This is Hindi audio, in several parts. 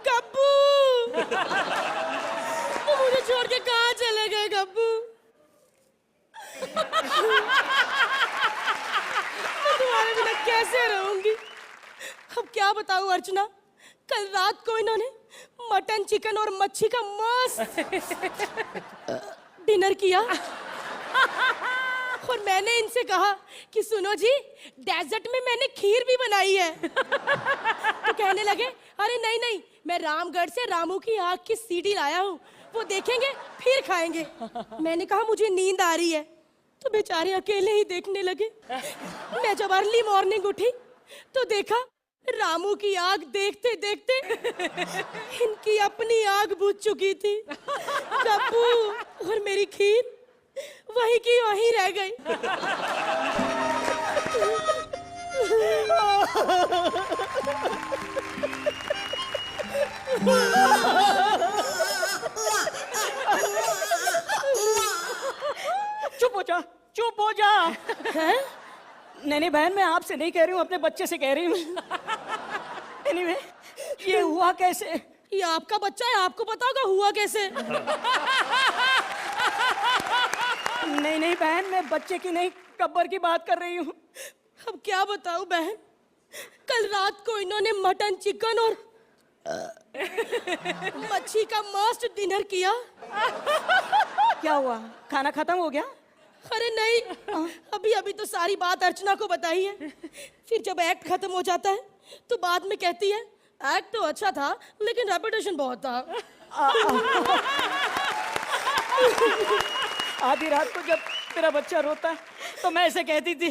गब्बू तुम मुझे छोड़ के कहाँ चले गए गब्बू? मैं तुम्हारे बिना कैसे रहूंगी? अब क्या बताऊं अर्चना, कल रात को इन्होंने मटन चिकन और मच्छी का मस्त डिनर किया और मैंने इनसे कहा कि सुनो जी, डेजर्ट में मैंने खीर भी बनाई है। तो कहने लगे अरे नहीं नहीं, मैं रामगढ़ से रामू की आँख की सीडी लाया हूँ, वो देखेंगे फिर खाएंगे। मैंने कहा मुझे नींद आ रही है, तो बेचारे अकेले ही देखने लगे। मैं जब अर्ली मॉर्निंग उठी तो देखा रामू की आग देखते देखते इनकी अपनी आग बुझ चुकी थी। गब्बू और मेरी खीर वही की वहीं रह गई। चुप हो जा, चुप हो जा। हैं? नहीं बहन, मैं आपसे नहीं कह रही हूँ, अपने बच्चे से कह रही हूँ। एनीवे, ये हुआ कैसे? ये आपका बच्चा है, आपको पता होगा हुआ कैसे। नहीं बहन, मैं बच्चे की नहीं, गब्बर की बात कर रही हूँ। अब क्या बताऊं बहन, कल रात को इन्होंने मटन चिकन और मच्छी का मस्त डिनर किया। क्या हुआ, खाना खत्म हो गया? अरे नहीं, अभी अभी तो सारी बात अर्चना को बताई है। फिर जब एक्ट खत्म हो जाता है तो बाद में कहती है एक्ट तो अच्छा था लेकिन रेपुटेशन बहुत था। आधी रात को जब मेरा बच्चा रोता है तो मैं ऐसे कहती थी,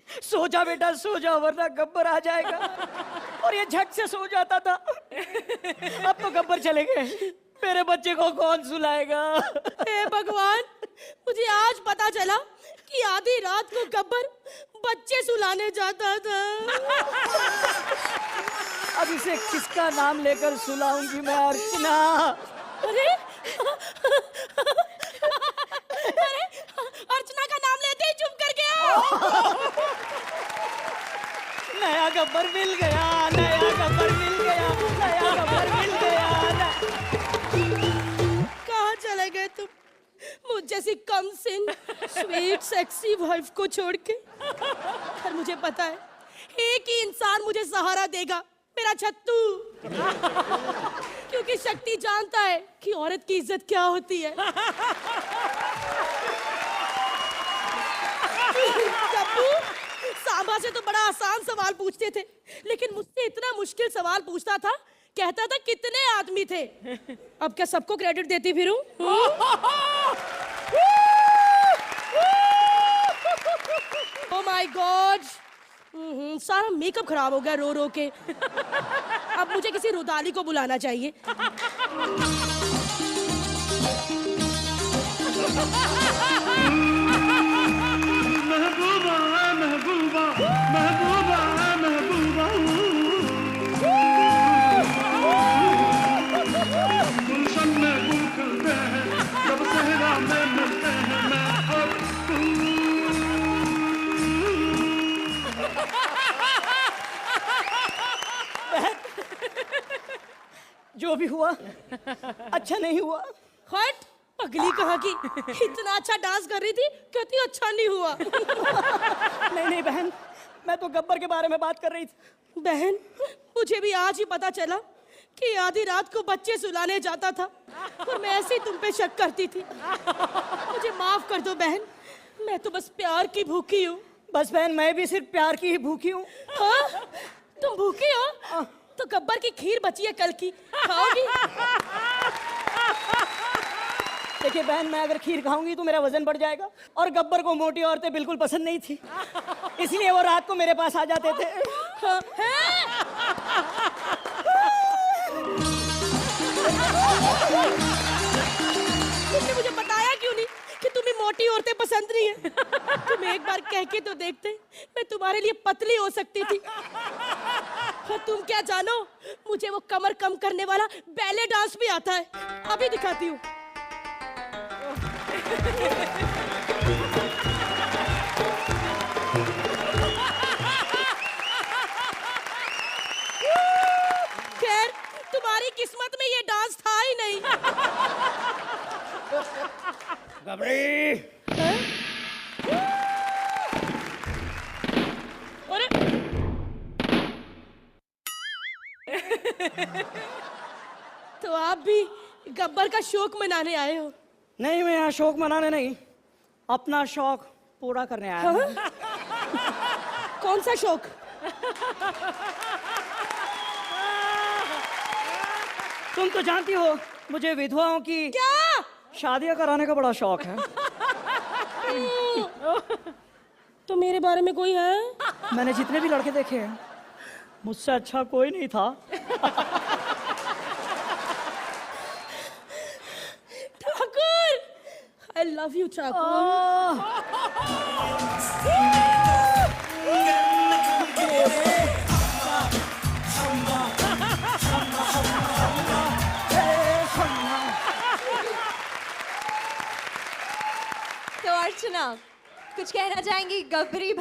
सो जा बेटा सो जा, वरना गब्बर आ जाएगा। और ये झट से सो जाता था। अब तो गब्बर चले गए, मेरे बच्चे को कौन सुलाएगा? हे भगवान, मुझे आज पता चला कि आधी रात को गब्बर बच्चे सुलाने जाता था। अब इसे किसका नाम लेकर सुलाऊंगी मैं अर्चना? अरे अरे अर्चना का नाम लेते ही चुप कर गया। नया गब्बर मिल गया, नया गब्बर मिल गया, नया गब्बर मिल गया। कहाँ चले गए तुम, मुझ जैसी कम सिन स्वीट सेक्सी वाइफ को छोड़ के? पर मुझे पता है एक ही इंसान मुझे सहारा देगा, मेरा छत्तू। क्योंकि शक्ति जानता है कि औरत की इज्जत क्या होती है। गब्बू सांबा से तो बड़ा आसान सवाल पूछते थे, लेकिन मुझसे इतना मुश्किल सवाल पूछता था, कहता था कितने आदमी थे। अब क्या सबको क्रेडिट देती फिरूं? ओह माय गॉड, सारा मेकअप खराब हो गया रो रो के। अब मुझे किसी रुदाली को बुलाना चाहिए। महबूबा महबूबा महबूबा महबूबा, गुलशन में गुल खिलते हैं जब सहरा में मिलते हैं मैं और तू। जो भी हुआ अच्छा नहीं हुआ। हट, अगली कहाँ की, इतना अच्छा डांस कर रही थी, कहती अच्छा नहीं हुआ। नहीं बहन, मैं तो गब्बर के बारे में बात कर रही थी। बहन, मुझे भी आज ही पता चला कि आधी रात को बच्चे सुलाने जाता था और मैं ऐसे ही तुम पे शक करती थी। मुझे माफ कर दो बहन, मैं तो बस प्यार की भूखी हूँ। बस बहन, मैं भी सिर्फ प्यार की ही भूखी हूँ। हाँ? तुम भूखी हो? तो गब्बर की खीर बची है कल की, खाओगी? देखिए बहन, मैं अगर खीर खाऊंगी तो मेरा वजन बढ़ जाएगा, और गब्बर को मोटी औरतें बिल्कुल पसंद नहीं थी, इसलिए वो रात को मेरे पास आ जाते थे। हाँ, तुमने मुझे बताया क्यों नहीं कि तुम्हें मोटी औरतें पसंद नहीं है? तुम एक बार कह के तो देखते, मैं तुम्हारे लिए पतली हो सकती थी। और तुम क्या जानो, मुझे वो कमर कम करने वाला बैले डांस भी आता है, अभी दिखाती हूँ। किस्मत में ये डांस था ही नहीं। गबरी, अरे तो आप भी गब्बर का शौक मनाने आए हो? नहीं मैं यहाँ शौक मनाने नहीं, अपना शौक पूरा करने आया हूँ। कौन सा शौक? तुम तो जानती हो मुझे विधवाओं की क्या? शादियां कराने का बड़ा शौक है। तो मेरे बारे में कोई है? मैंने जितने भी लड़के देखे हैं मुझसे अच्छा कोई नहीं था। Thakur, I love you Thakur. तो अर्चना कुछ कहना चाहेंगी गबरी